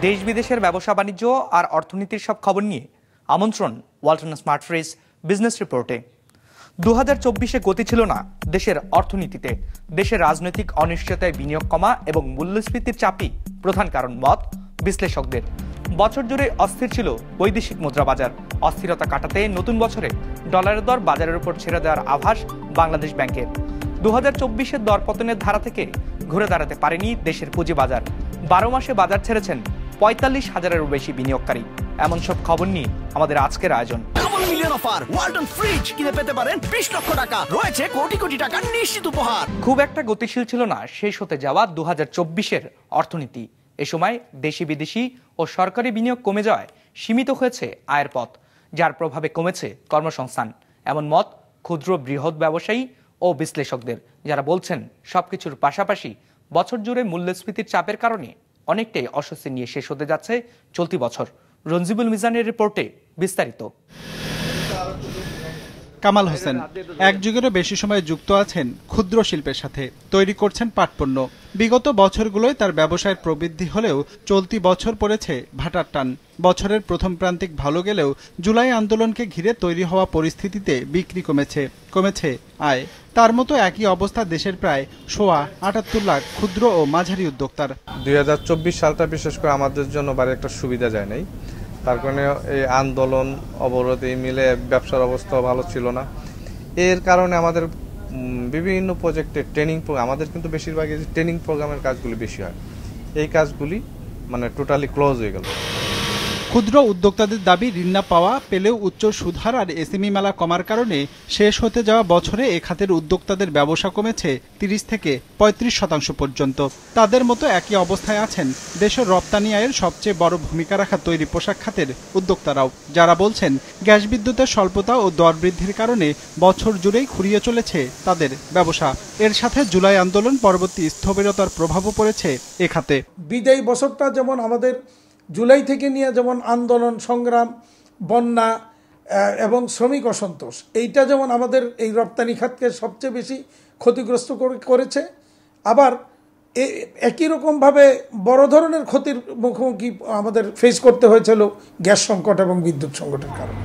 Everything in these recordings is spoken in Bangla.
দেশ বিদেশের ব্যবসা বাণিজ্য আর অর্থনীতির সব খবর নিয়ে আমন্ত্রণ ওয়ালটন স্মার্ট ফ্রিজ বিজনেস রিপোর্টে। 2024-এ গতি ছিল না দেশের অর্থনীতিতে। দেশের রাজনৈতিক অনিশ্চয়তায় বিনিয়োগ কমা এবং মূল্যস্ফীতির চাপই প্রধান কারণ মত বিশ্লেষকদের। বছর জুড়ে অস্থির ছিল বৈদেশিক মুদ্রা বাজার। অস্থিরতা কাটাতে নতুন বছরে ডলারের দর বাজারের উপর ছেড়ে দেওয়ার আভাস বাংলাদেশ ব্যাংকের। 2024-এর দর পতনের ধারা থেকে ঘুরে দাঁড়াতে পারেনি দেশের পুঁজিবাজার। 12 মাসে বাজার ছেড়েছেন 45,000-এরও বেশি বিনিয়োগকারী। এমন সব খবর নিয়ে আমাদের আজকের আয়োজন। Double million offer, Walton fridge কিনে পেতে পারেন 20 লক্ষ টাকা, রয়েছে কোটি কোটি টাকার নিশ্চিত উপহার। খুব একটা গতিশীল ছিল না শেষ হতে যাওয়া 2024-এর অর্থনীতি। এ সময় দেশি বিদেশি ও সরকারি বিনিয়োগ কমে যাওয়ায় সীমিত হয়েছে আয়ের পথ, যার প্রভাবে কমেছে কর্মসংস্থান। এমন মত ক্ষুদ্র বৃহৎ ব্যবসায়ী ও বিশ্লেষকদের, যারা বলছেন সবকিছুর পাশাপাশি বছর জুড়ে মূল্যস্ফীতির চাপের কারণে অনেকটাই অস্বস্তি নিয়ে শেষ হতে যাচ্ছে চলতি বছর। রঞ্জিবুল মিজানের রিপোর্টে বিস্তারিত। কামাল হোসেন এক যুগেরও বেশি সময় যুক্ত আছেন ক্ষুদ্র শিল্পের সাথে, তৈরি করছেন পাটপণ্য। বিগত বছরগুলোয় তার ব্যবসায়ের প্রবৃদ্ধি হলেও চলতি বছর পড়েছে ভাটার টান। বছরের প্রথম প্রান্তিক ভালো গেলেও জুলাই আন্দোলনকে ঘিরে তৈরি হওয়া পরিস্থিতিতে বিক্রি কমেছে আয়। তার মতো একই অবস্থা দেশের প্রায় 78 লাখ ক্ষুদ্র ও মাঝারি উদ্যোক্তার। 2024 সালটা বিশেষ করে আমাদের জন্য বাড়ি একটা সুবিধা যায় নাই। তার কারণে এই আন্দোলন অবরোধ এই মিলে ব্যবসার অবস্থা ভালো ছিল না। এর কারণে আমাদের বিভিন্ন প্রজেক্টে ট্রেনিং, আমাদের কিন্তু বেশিরভাগই ট্রেনিং প্রোগ্রামের কাজগুলি বেশি হয়, এই কাজগুলি মানে টোটালি ক্লোজ হয়ে গেল। ক্ষুদ্র উদ্যোক্তাদের দাবি ঋণ না পাওয়া পেলেও উচ্চ সুদহার আর এসএমই মেলা কমার কারণে শেষ হতে যাওয়া বছরে এ খাতের উদ্যোক্তাদের ব্যবসা কমেছে 30 থেকে 35% পর্যন্ত। তাদের মতো একই অবস্থায় আছেন দেশের রপ্তানি আয়ের সবচেয়ে বড় ভূমিকা রাখা তৈরি পোশাক খাতের উদ্যোক্তারাও, যারা বলছেন গ্যাস বিদ্যুতের স্বল্পতা ও দর বৃদ্ধির কারণে বছর জুড়েই খুঁড়িয়ে চলেছে তাদের ব্যবসা। এর সাথে জুলাই আন্দোলন পরবর্তী স্থবিরতার প্রভাবও পড়েছে এ খাতে। বিদায়ী বছরটা যেমন আমাদের জুলাই থেকে নিয়ে যেমন আন্দোলন সংগ্রাম, বন্যা এবং শ্রমিক অসন্তোষ, এইটা যেমন আমাদের এই রপ্তানি খাতকে সবচেয়ে বেশি ক্ষতিগ্রস্ত করেছে, আবার একই রকমভাবে বড় ধরনের ক্ষতির মুখোমুখি আমাদের ফেস করতে হয়েছিল গ্যাস সংকট এবং বিদ্যুৎ সংকটের কারণে।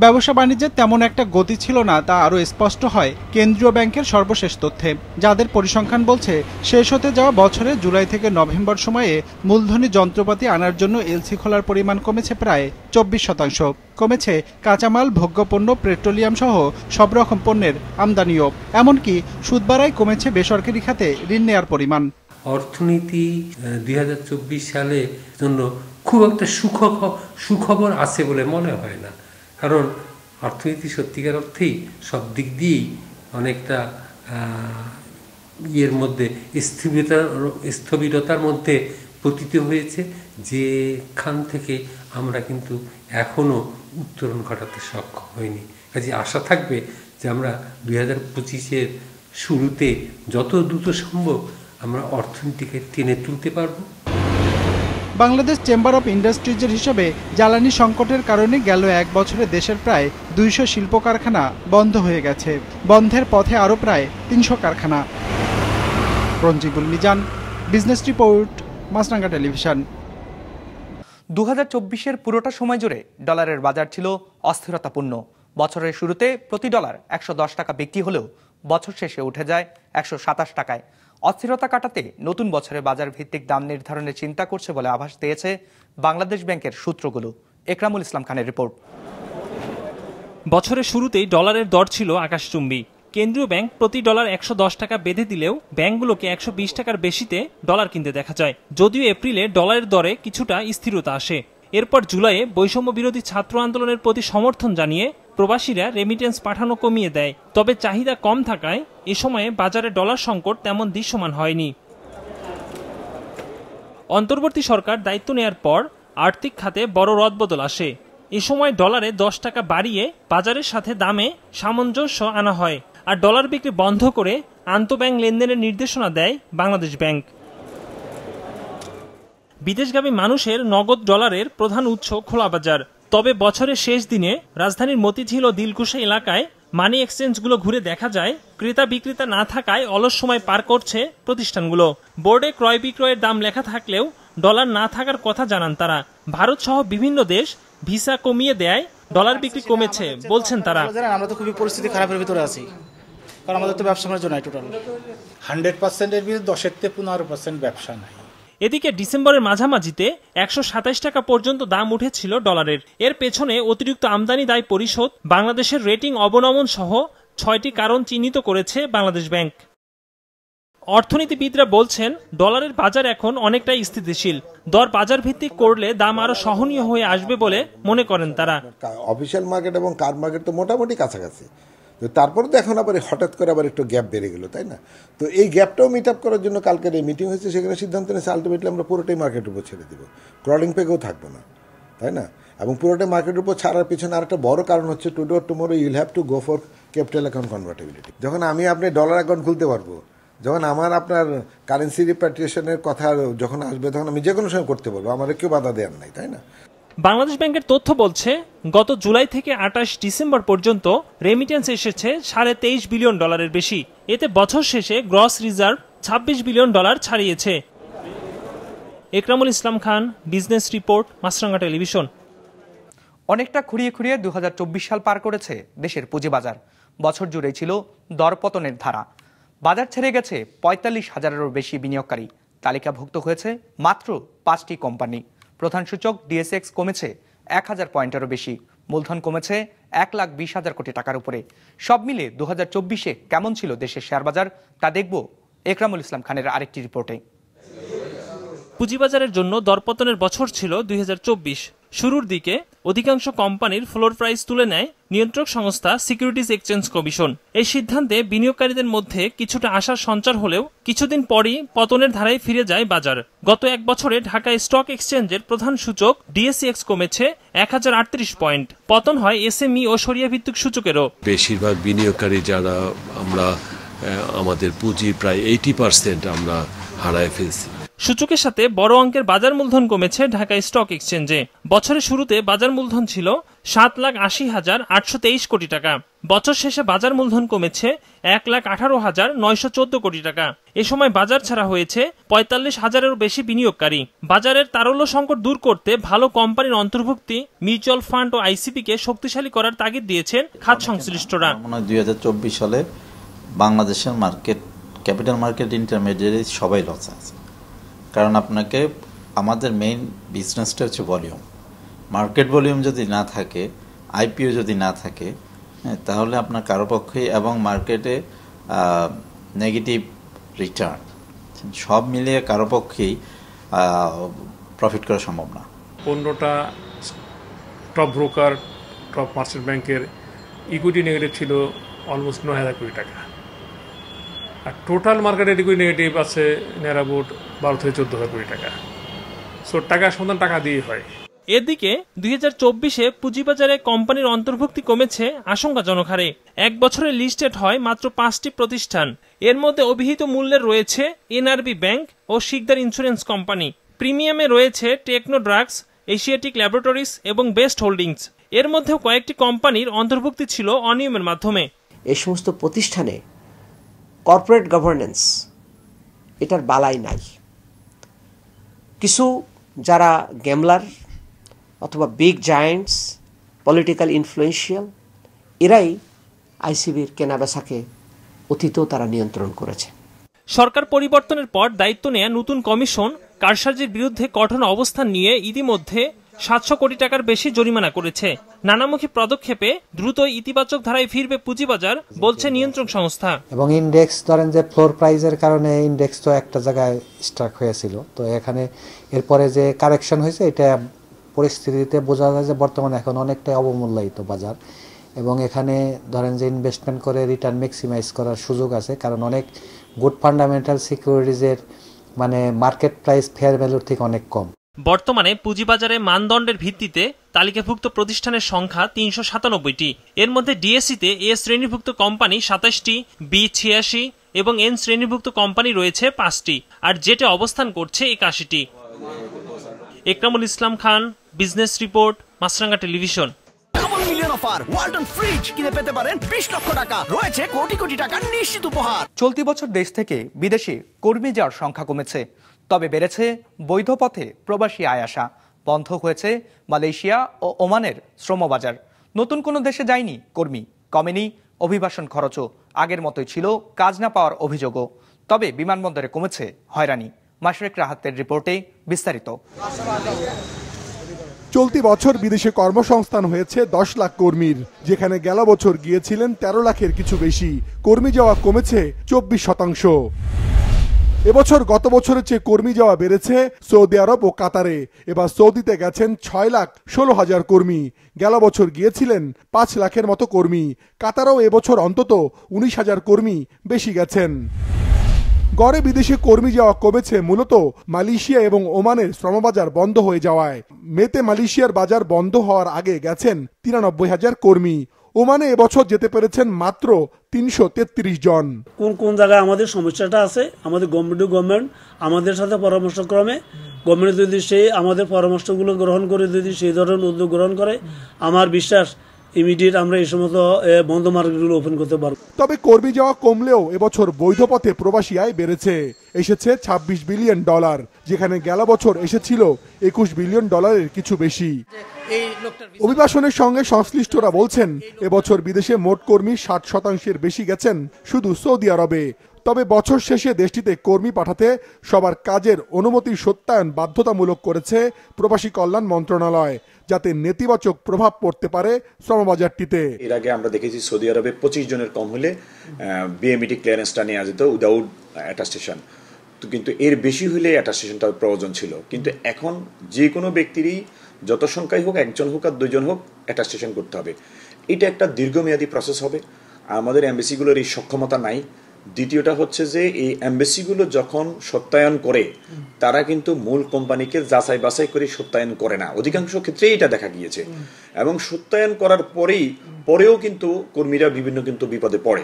ব্যবসা বাণিজ্যের তেমন একটা গতি ছিল না, তা আরও স্পষ্ট হয় কেন্দ্রীয় ব্যাংকের সর্বশেষ তথ্যে, যাদের পরিসংখ্যান বলছে শেষ হতে যাওয়া বছরে জুলাই থেকে নভেম্বর সময়ে মূলধনী যন্ত্রপাতি আনার জন্য এলসি খোলার পরিমাণ কমেছে প্রায় 24%। কমেছে কাঁচামাল, ভোগ্যপণ্য, পেট্রোলিয়াম সহ সব রকম পণ্যের আমদানিও। এমনকি সুদ বাড়ায় কমেছে বেসরকারি খাতে ঋণ নেওয়ার পরিমাণ। অর্থনীতি 2024 সালে জন্য খুব একটা সুখবর আছে বলে মনে হয় না, কারণ অর্থনীতি সত্যিকার অর্থেই সব দিক দিয়েই অনেকটা ইয়ের মধ্যে স্থবিরতার মধ্যে পতিত হয়েছে, যেখান থেকে আমরা কিন্তু এখনও উত্তরণ ঘটাতে সক্ষম হইনি। কাজে আশা থাকবে যে আমরা 2025-এর শুরুতে যত দ্রুত সম্ভব আমরা অর্থনীতিকে টেনে তুলতে পারব। বাংলাদেশ চেম্বার অব ইন্ডাস্ট্রিজের হিসাবে জ্বালানি সংকটের কারণে গেল এক বছরে দেশের প্রায় 200 শিল্প কারখানা বন্ধ হয়ে গেছে। বন্ধের পথে আরও প্রায় 300 কারখানা। Ranjibul Mizan, business report, Maasranga television. 2024-এর পুরোটা সময় জুড়ে ডলারের বাজার ছিল অস্থিরতাপূর্ণ। বছরের শুরুতে প্রতি ডলার 110 টাকা বিক্রি হলেও বছর শেষে উঠে যায় 127 টাকায়। অস্থিরতা কাটাতে নতুন বছরে বাজার ভিত্তিক দাম নির্ধারণের চিন্তা করছে বলে আভাস দিয়েছে বাংলাদেশ ব্যাংকের সূত্রগুলো। একরামুল ইসলাম খানের রিপোর্ট। বছরের শুরুতেই ডলারের দর ছিল আকাশচুম্বী। কেন্দ্রীয় ব্যাংক প্রতি ডলার 110 টাকা বেঁধে দিলেও ব্যাংকগুলোকে 120 টাকার বেশিতে ডলার কিনতে দেখা যায়। যদিও এপ্রিলে ডলারের দরে কিছুটা স্থিরতা আসে। এরপর জুলাইয়ে বৈষম্য বিরোধী ছাত্র আন্দোলনের প্রতি সমর্থন জানিয়ে প্রবাসীরা রেমিটেন্স পাঠানো কমিয়ে দেয়। তবে চাহিদা কম থাকায় এ সময়ে বাজারে ডলার সংকট তেমন দৃশ্যমান হয়নি। অন্তর্বর্তী সরকার দায়িত্ব নেয়ার পর আর্থিক খাতে বড় রদবদল আসে। এ সময় ডলারে 10 টাকা বাড়িয়ে বাজারের সাথে দামে সামঞ্জস্য আনা হয়, আর ডলার বিক্রি বন্ধ করে আন্তঃব্যাংক লেনদেনের নির্দেশনা দেয় বাংলাদেশ ব্যাংক। বিদেশগামী মানুষের নগদ ডলারের প্রধান উৎস খোলা বাজার। তবে বছরের শেষ দিনে রাজধানীর মতিঝিল ও দিলকুশা এলাকায় মানি এক্সচেঞ্জগুলো ঘুরে দেখা যায় ক্রেতা বিক্রেতা না থাকায় অলস সময় পার করছে প্রতিষ্ঠানগুলো। বোর্ডে ক্রয় বিক্রয়ের দাম লেখা থাকলেও ডলার না থাকার কথা জানান তারা। ভারত সহ বিভিন্ন দেশ ভিসা কমিয়ে দেয় ডলার বিক্রি কমেছে বলছেন তারা। আমরা তো খুবই পরিস্থিতি খারাপের ভিতরে আছি, কারণ আমাদের তো ব্যবসা বাণিজ্য নাই, টোটাল 100%-এর ভিতরে 10-15% ব্যবসা নাই। এদিকে ডিসেম্বরের মাঝামাঝিতে 127 টাকা পর্যন্ত দাম উঠেছিল ডলারের। এর পেছনে অতিরিক্ত আমদানি দায় পরিশোধ, বাংলাদেশের রেটিং অবনমন সহ 6টি কারণ চিহ্নিত করেছে বাংলাদেশ ব্যাংক। অর্থনীতিবিদরা বলছেন ডলারের বাজার এখন অনেকটাই স্থিতিশীল। দর বাজার ভিত্তিক করলে দাম আরো সহনীয় হয়ে আসবে বলে মনে করেন তারা। অফিসিয়াল মার্কেট এবং কার মার্কেট তো মোটামুটি কাছাকাছি, তো তারপরে তো এখন আবার হঠাৎ করে আবার একটু গ্যাপ বেড়ে গেল, তাই না? তো এই গ্যাপটাও মিট আপ করার জন্য কালকের এই মিটিং হয়েছে, সেখানে সিদ্ধান্ত নিয়েছে আলটিমেটলি আমরা পুরোটাই মার্কেটের উপর ছেড়ে দেবো, ক্রলিং পেগেও থাকবো না, তাই না? এবং পুরোটাই মার্কেটের উপর ছাড়ার পিছনে আরেকটা বড় কারণ হচ্ছে today or tomorrow you'll have to go for capital account convertibility. যখন আমি আপনি ডলার অ্যাকাউন্ট খুলতে পারবো, যখন আমার আপনার কারেন্সি রিপ্যাট্রিয়েশনের কথা যখন আসবে, তখন আমি যে কোনো সময় করতে পারবো, আমার কেউ বাধা দেওয়ার নাই, তাই না? বাংলাদেশ ব্যাংকের তথ্য বলছে গত জুলাই থেকে 28 ডিসেম্বর পর্যন্ত রেমিটেন্স এসেছে $23.5 বিলিয়ন বেশি। এতে বছর শেষে gross reserve $26 billion ছাড়িয়েছে। Ekramul Islam Khan, business report, Maasranga television. অনেকটা খুঁড়িয়ে খুঁড়িয়ে 2024 সাল পার করেছে দেশের পুঁজিবাজার। বছর জুড়েই ছিল দরপতনের ধারা। বাজার ছেড়ে গেছে 45,000-এরও বেশি বিনিয়োগকারী। তালিকাভুক্ত হয়েছে মাত্র 5টি কোম্পানি। প্রধান সূচক ডিএসএক্স কমেছে 1000 পয়েন্টেরও বেশি। মূলধন কমেছে 1,20,000 কোটি টাকার উপরে। সব মিলে 2024-এ কেমন ছিল দেশের শেয়ার বাজার তা দেখব একরামুল ইসলাম খানের আরেকটি রিপোর্টে। পুঁজিবাজারের জন্য দরপতনের বছর ছিল 2024। শুরুর দিকে অধিকাংশ কোম্পানির ফ্লোর প্রাইস তুলে নেয় নিয়ন্ত্রক সংস্থা সিকিউরিটিজ এক্সচেঞ্জ কমিশন। এই সিদ্ধান্তে বিনিয়োগকারীদের মধ্যে কিছুটা আশার সঞ্চার হলেও কিছুদিন পরই পতনের ধারায় ফিরে যায় বাজার। গত এক বছরে ঢাকা স্টক এক্সচেঞ্জের প্রধান সূচক ডিএসইএক্স কমেছে 1038 পয়েন্ট। পতন হয় এসএমই ও সরিয়া ভিত্তিক সূচকেরও। বেশিরভাগ বিনিয়োগকারী যারা, আমরা আমাদের পুঁজির প্রায় 80% আমরা হারায় ফেলছি। সূচকের সাথে বড় অঙ্কের বাজার মূলধন কমেছে ঢাকা স্টক এক্সচেঞ্জে। বছরের শুরুতে বাজার মূলধন ছিল 7,80,823 কোটি টাকা। বছর শেষে বাজার মূলধন কমেছে 1,18,914 কোটি টাকা। এ সময় বাজার ছাড়া হয়েছে 45,000-এরও বেশি বিনিয়োগকারী। বাজারের তারল্য সংকট দূর করতে ভালো কোম্পানির অন্তর্ভুক্তি, মিউচুয়াল ফান্ড ও আইসিপিকে শক্তিশালী করার তাগিদ দিয়েছেন খাত সংশ্লিষ্টরা। 2024 সালে বাংলাদেশের মার্কেট, ক্যাপিটাল মার্কেট ইন্টারমিডিয়ারি সবাই লস আছে। কারণ আপনাকে, আমাদের মেইন বিজনেসটা হচ্ছে ভলিউম। মার্কেট ভলিউম যদি না থাকে, আইপিও যদি না থাকে, তাহলে আপনার কারো পক্ষেই, এবং মার্কেটে নেগেটিভ রিটার্ন, সব মিলিয়ে কারো পক্ষেই প্রফিট করা সম্ভব না। 15টা টপ ব্রোকার, টপ মার্চেন্ট ব্যাংকের ইকুইটি নেগেটিভ ছিল অলমোস্ট 9,000 কোটি টাকা, আর টোটাল মার্কেটের ইকুইটি নেগেটিভ আছে নিয়ার অ্যাবাউট 12 থেকে 14,000 কোটি টাকা। সো টাকার সন্ধান টাকা দিয়ে হয়। এদিকে 2024-এ পুঁজিবাজারে কোম্পানির অন্তর্ভুক্তি কমেছে আশঙ্কাজনক হারে। এক বছরে লিস্টেড হয় মাত্র 5টি প্রতিষ্ঠান। এর মধ্যে অভিহিত মূল্যের রয়েছে এনআরবি ব্যাংক ও শিকদার ইন্স্যুরেন্স কোম্পানি। প্রিমিয়ামে রয়েছে টেকনো ড্রাগস, এশিয়াটিক ল্যাবরেটরিজ এবং বেস্ট হোল্ডিংস। এর মধ্যেও কয়েকটি কোম্পানির অন্তর্ভুক্তি ছিল অনিয়মের মাধ্যমে। এই সমস্ত প্রতিষ্ঠানে কর্পোরেট গভর্নেন্স এটার বালাই নাই। কিছু যারা গ্যামলার অথবা বিগ জায়ান্টস, পলিটিক্যাল ইনফ্লুয়েন্সিয়াল, এরাই আইসিবির কেনাবেচাকে অতীতেও তারা নিয়ন্ত্রণ করেছে। সরকার পরিবর্তনের পর দায়িত্ব নেয়া নতুন কমিশন কারসাজির বিরুদ্ধে কঠোর অবস্থান নিয়ে ইতিমধ্যে 700 কোটি টাকার বেশি জরিমানা করেছে। নানামুখী পদক্ষেপে দ্রুত ইতিবাচক ধারায় ফিরবে পুঁজিবাজার বলছে নিয়ন্ত্রক সংস্থা। এবং ইন্ডেক্স, ধরেন যে ফ্লোর প্রাইজের কারণে ইন্ডেক্স তো একটা জায়গায় স্ট্রাক হয়েছিল, তো এখানে এরপরে যে কারেকশন হয়েছে, এটা পরিস্থিতিতে বোঝা যায় যে বর্তমানে এখন অনেকটাই অবমূল্যায়িত বাজার, এবং এখানে ধরেন যে ইনভেস্টমেন্ট করে রিটার্ন ম্যাক্সিমাইজ করার সুযোগ আছে, কারণ অনেক গুড ফান্ডামেন্টাল সিকিউরিটিজের মানে মার্কেট প্রাইস ফেয়ার ভ্যালুর থেকে অনেক কম। বর্তমানে পুঁজিবাজারে মানদণ্ডের ভিত্তিতে তালিকাভুক্ত প্রতিষ্ঠানের সংখ্যা 397টি। এর মধ্যে ডিএসইতে এ শ্রেণীভুক্ত কোম্পানি 27টি, বি 86 এবং এন শ্রেণীভুক্ত কোম্পানি রয়েছে 5টি, আর জেটে অবস্থান করছে 81টি। Ekramul Islam Khan, business report, Maasranga television. Offer, Walton fridge কিনে পেতে পারেন 20 লক্ষ টাকা, রয়েছে কোটি কোটি টাকার নিশ্চিত উপহার। চলতি বছর দেশ থেকে বিদেশে কর্মী যাওয়ার সংখ্যা কমেছে, তবে বেড়েছে বৈধ পথে প্রবাসী আয় আসা। বন্ধ হয়েছে মালয়েশিয়া ও ওমানের শ্রমবাজার। নতুন কোনো দেশে যায়নি কর্মী, কমেনি অভিবাসন খরচও, আগের মতোই ছিল কাজ না পাওয়ার অভিযোগও। তবে বিমানবন্দরে কমেছে হয়রানি। মাশরেক রাহাতের রিপোর্টে বিস্তারিত। চলতি বছর বিদেশে কর্মসংস্থান হয়েছে 10 লাখ কর্মীর, যেখানে গেল বছর গিয়েছিলেন 13 লাখের কিছু বেশি। কর্মী যাওয়া কমেছে 24%। এবছর গত বছরের চেয়ে কর্মী যাওয়া বেড়েছে সৌদি আরব ও কাতারে। এবার সৌদিতে গেছেন 6,16,000 কর্মী, গেল বছর গিয়েছিলেন 5 লাখের মতো কর্মী। কাতারেও এবছর অন্তত 19,000 কর্মী বেশি গেছেন। গড়ে বিদেশে কর্মী যাওয়া কমেছে মূলত মালয়েশিয়া এবং ওমানের শ্রমবাজার বন্ধ হয়ে যাওয়ায়। মেতে মালয়েশিয়ার বাজার বন্ধ হওয়ার আগে গেছেন 93,000 কর্মী। ওমানে এবছর যেতে পেরেছেন মাত্র 333 জন। কোন কোন জায়গায় আমাদের সমস্যাটা আছে, আমাদের গভর্নমেন্ট আমাদের সাথে পরামর্শক্রমে গভর্নমেন্ট যদি সেই আমাদের পরামর্শগুলো গ্রহণ করে যদি সেই ধরনের উদ্যোগ গ্রহণ করে, আমার বিশ্বাস ইমিডিয়েট আমরা এই সমস্ত বন্ধ মার্কেটগুলো ওপেন করতে পারব। তবে কর্মী যাওয়া কমলেও এবছর বৈধ পথে প্রবাসী আয় বেড়েছে, এসেছে $26 বিলিয়ন, যেখানে গেল বছর এসেছিল $21 বিলিয়ন কিছু বেশি। অভিবাসনের সঙ্গে সংশ্লিষ্টরা বলছেন এবছর বিদেশে মোট কর্মী 60% বেশি গেছেন শুধু সৌদি আরবে। তবে বছর শেষে দেশটিতে কর্মী পাঠাতে সবার কাজের অনুমতির সত্যায়ন বাধ্যতামূলক করেছে প্রবাসী কল্যাণ মন্ত্রণালয়, যাতে নেতিবাচক প্রভাব পড়তে পারে শ্রমবাজারটিতে। এর আগে আমরা দেখেছি সৌদি আরবে 25 জনের কম হলে বিএমইটি ক্লিয়ারেন্সটা নেওয়া যেত উইদাউট অ্যাটাস্টেশন, কিন্তু এর বেশি হলে অ্যাটাস্টেশনটা প্রয়োজন ছিল। কিন্তু এখন যে কোনো ব্যক্তিরই যত সংখ্যাই হোক, একজন হোক আর দুজন হোক, অ্যাটাস্টেশন করতে হবে। এটা একটা দীর্ঘমেয়াদী প্রসেস হবে। আমাদের এমবেসিগুলোর এই সক্ষমতা নাই। দ্বিতীয়টা হচ্ছে যে এই এমবেসিগুলো যখন সত্যায়ন করে, তারা কিন্তু মূল কোম্পানিকে যাচাই বাছাই করে সত্যায়ন করে না, অধিকাংশ ক্ষেত্রেই এটা দেখা গিয়েছে। এবং সত্যায়ন করার পরেও কিন্তু কর্মীরা বিভিন্ন কিন্তু বিপদে পড়ে।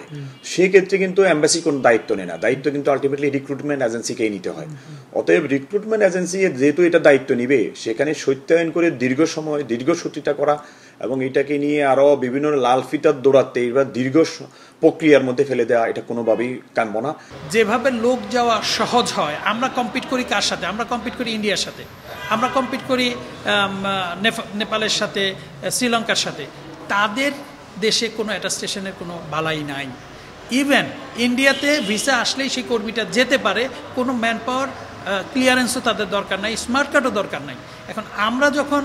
সেক্ষেত্রে কিন্তু এমবেসি কোনো দায়িত্ব নেয় না, দায়িত্ব কিন্তু আলটিমেটলি রিক্রুটমেন্ট এজেন্সিকেই নিতে হয়। অতএব রিক্রুটমেন্ট এজেন্সি যেহেতু এটা দায়িত্ব নিবে, সেখানে সত্যায়ন করে দীর্ঘসূত্রিতা করা এবং এটাকে নিয়ে আরো বিভিন্ন লাল ফিতার দৌড়াতে এবার দীর্ঘ প্রক্রিয়ার মধ্যে ফেলে দেওয়া, এটা কোনোভাবেই কাম্য না। যেভাবে লোক যাওয়া সহজ হয়, আমরা কম্পিট করি কার সাথে? আমরা কম্পিট করি ইন্ডিয়ার সাথে, আমরা কম্পিট করি নেপালের সাথে, শ্রীলঙ্কার সাথে। তাদের দেশে কোনো অ্যাটাস্টেশনের কোনো বালাই নাই। ইভেন ইন্ডিয়াতে ভিসা আসলেই সেই কর্মীটা যেতে পারে, কোনো ম্যান পাওয়ার ক্লিয়ারেন্সও তাদের দরকার নাই, স্মার্ট কার্ডও দরকার নাই। এখন আমরা যখন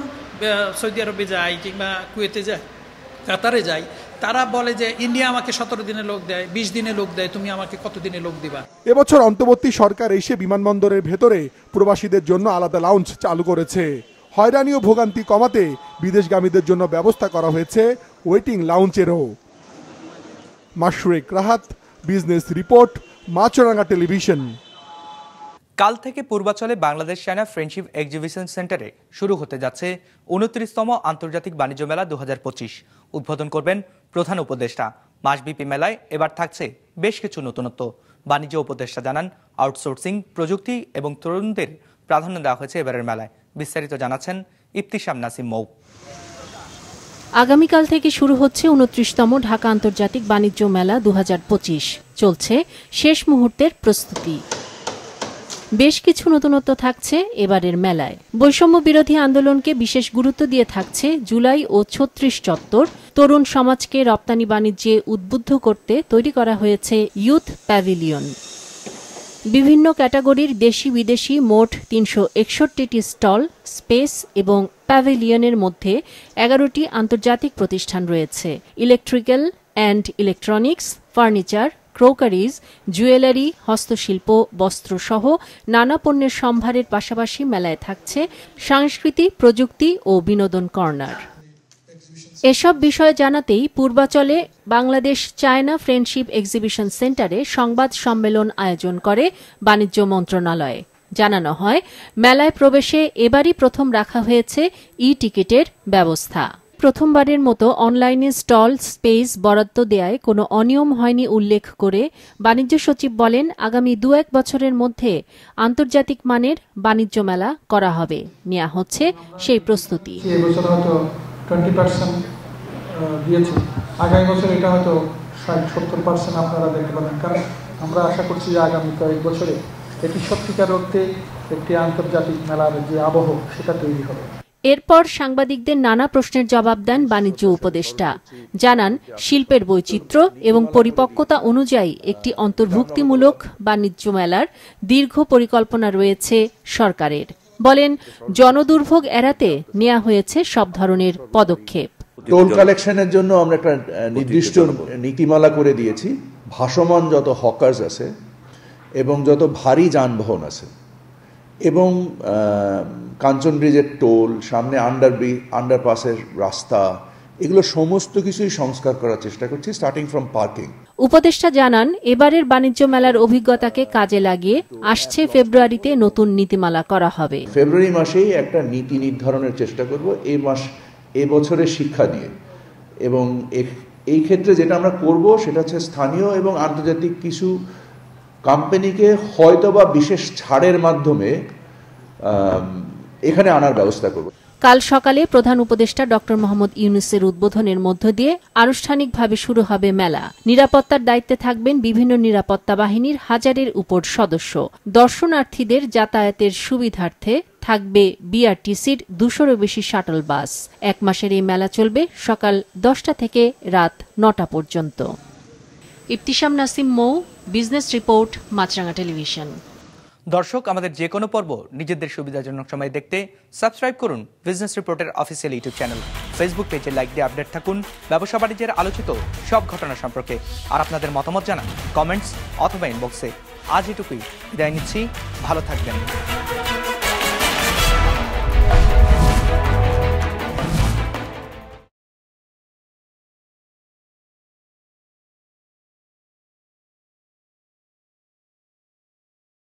সৌদি আরবে যাই কিংবা কুয়েতে যাই, কাতারে যাই, তারা বলে যে ইন্ডিয়া আমাকে 17 দিনে লোক দেয়, 20 দিনে লোক দেয়, তুমি আমাকে কত দিনে লোক দিবা? এবছর অন্তর্বর্তী সরকার এসে বিমানবন্দরের ভেতরে প্রবাসীদের জন্য আলাদা লাউঞ্জ চালু করেছে। হয়রানি ও ভোগান্তি কমাতে বিদেশগামীদের জন্য ব্যবস্থা করা হয়েছে ওয়েটিং লাউঞ্জেরও। Mashrek Rahat, business report, Maasranga television. কাল থেকে পূর্বাচলে বাংলাদেশ চায়না ফ্রেন্ডশিপ এক্সিবিশন সেন্টারে শুরু হতে যাচ্ছে 29তম আন্তর্জাতিক বাণিজ্য মেলা 2025। উদ্বোধন করবেন প্রধান উপদেষ্টা। মাসব্যাপী মেলায় এবার থাকছে বেশ কিছু নতুনত্ব। বাণিজ্য উপদেষ্টা জানান, আউটসোর্সিং, প্রযুক্তি এবং তরুণদের প্রাধান্য দেওয়া হয়েছে এবারের মেলায়। বিস্তারিত জানাচ্ছেন ইফতিশাম নাসিম মৌ। আগামীকাল থেকে শুরু হচ্ছে 29তম ঢাকা আন্তর্জাতিক বাণিজ্য মেলা 2025। চলছে শেষ মুহূর্তের প্রস্তুতি। বেশ কিছু নতুনত্ব থাকছে এবারের মেলায়। বৈষম্য বিরোধী আন্দোলনকে বিশেষ গুরুত্ব দিয়ে থাকছে জুলাই ও 36 চত্বর। তরুণ সমাজকে রপ্তানি বাণিজ্যে উদ্বুদ্ধ করতে তৈরি করা হয়েছে ইউথ প্যাভিলিয়ন। বিভিন্ন ক্যাটাগরির দেশি বিদেশি মোট 361টি স্টল, স্পেস এবং প্যাভিলিয়নের মধ্যে 11টি আন্তর্জাতিক প্রতিষ্ঠান রয়েছে। Electrical and electronics, furniture, crockeries, jewellery, হস্তশিল্প, বস্ত্রসহ নানা পণ্যের সম্ভারের পাশাপাশি মেলায় থাকছে সংস্কৃতি, প্রযুক্তি ও বিনোদন কর্নার। এসব বিষয় জানাতেই পূর্বাচলে বাংলাদেশ চায়না ফ্রেন্ডশিপ এক্সিবিশন সেন্টারে সংবাদ সম্মেলন আয়োজন করে বাণিজ্য মন্ত্রণালয়। জানানো হয়, মেলায় প্রবেশে এবারই প্রথম রাখা হয়েছে ই-টিকিটের ব্যবস্থা। প্রথমবারের মতো অনলাইনে স্টল স্পেস বরাদ্দ দেয়ায় কোনো অনিয়ম হয়নি উল্লেখ করে বাণিজ্য সচিব বলেন, আগামী 2-1 বছরের মধ্যে আন্তর্জাতিক মানের বাণিজ্য মেলা করা হবে। নেওয়া হচ্ছে সেই প্রস্তুতি। এবছর হয়তো 20% দিয়েছি, আগামী বছর এটা হয়তো 60-70% আপনারা দেখতে পাবেন। কারণ আমরা আশা করছি যে আগামী কয়েক বছরে এটি সত্যিকার অর্থে একটি আন্তর্জাতিক মেলার যে আবহ সেটা তৈরি হবে। এরপর সাংবাদিকদের নানা প্রশ্নের জবাব দেন বাণিজ্য উপদেষ্টা। জানান, শিল্পের বৈচিত্র্য এবং পরিপক্কতা অনুযায়ী একটি অন্তর্ভুক্তিমূলক বাণিজ্য মেলার দীর্ঘ পরিকল্পনা রয়েছে সরকারের। বলেন, জনদুর্ভোগ এড়াতে নেওয়া হয়েছে সব ধরনের পদক্ষেপ। টোল কালেকশনের জন্য আমরা একটা নির্দিষ্ট নীতিমালা করে দিয়েছি। ভাসমান যত হকার্স আছে এবং যত ভারী যানবাহন আছে এবং কাঞ্চন ব্রিজের টোল, সামনে আন্ডারপাসের রাস্তা, এগুলো সমস্ত কিছুই সংস্কার করার চেষ্টা করছি, স্টার্টিং ফ্রম পার্কিং। উপদেষ্টা জানান, এবারের বাণিজ্য মেলার অভিজ্ঞতাকে কাজে লাগিয়ে আসছে ফেব্রুয়ারিতে নতুন নীতিমালা করা হবে। ফেব্রুয়ারি মাসেই একটা নীতি নির্ধারণের চেষ্টা করব এই বছরের শিক্ষা দিয়ে। এবং এই ক্ষেত্রে যেটা আমরা করব সেটা হচ্ছে স্থানীয় এবং আন্তর্জাতিক কিছু কোম্পানিকে হয়তোবা বিশেষ ছাড়ের মাধ্যমে এখানে আনার ব্যবস্থা করব। কাল সকালে প্রধান উপদেষ্টা ডক্টর মোহাম্মদ ইউনূসের উদ্বোধনের মধ্য দিয়ে আনুষ্ঠানিকভাবে শুরু হবে মেলা। নিরাপত্তার দায়িত্বে থাকবেন বিভিন্ন নিরাপত্তা বাহিনীর 1000-এর উপর সদস্য। দর্শনার্থীদের যাতায়াতের সুবিধার্থে থাকবে বিআরটিসির 200-এরও বেশি শাটল বাস। 1 মাসের এই মেলা চলবে সকাল 10টা থেকে রাত 9টা পর্যন্ত। ইফতিসাম নাসিম মৌ, বিজনেস রিপোর্ট, মাছরাঙা টেলিভিশন। দর্শক, আমাদের যে কোনো পর্ব নিজেদের সুবিধাজনক সময় দেখতে সাবস্ক্রাইব করুন বিজনেস রিপোর্টের অফিসিয়াল ইউটিউব চ্যানেল। ফেসবুক পেজে লাইক দিয়ে আপডেট থাকুন ব্যবসা বাণিজ্যের আলোচিত সব ঘটনা সম্পর্কে। আর আপনাদের মতামত জানান কমেন্টস অথবা ইনবক্সে। আজ এটুকুই, বিদায় নিচ্ছি, ভালো থাকবেন।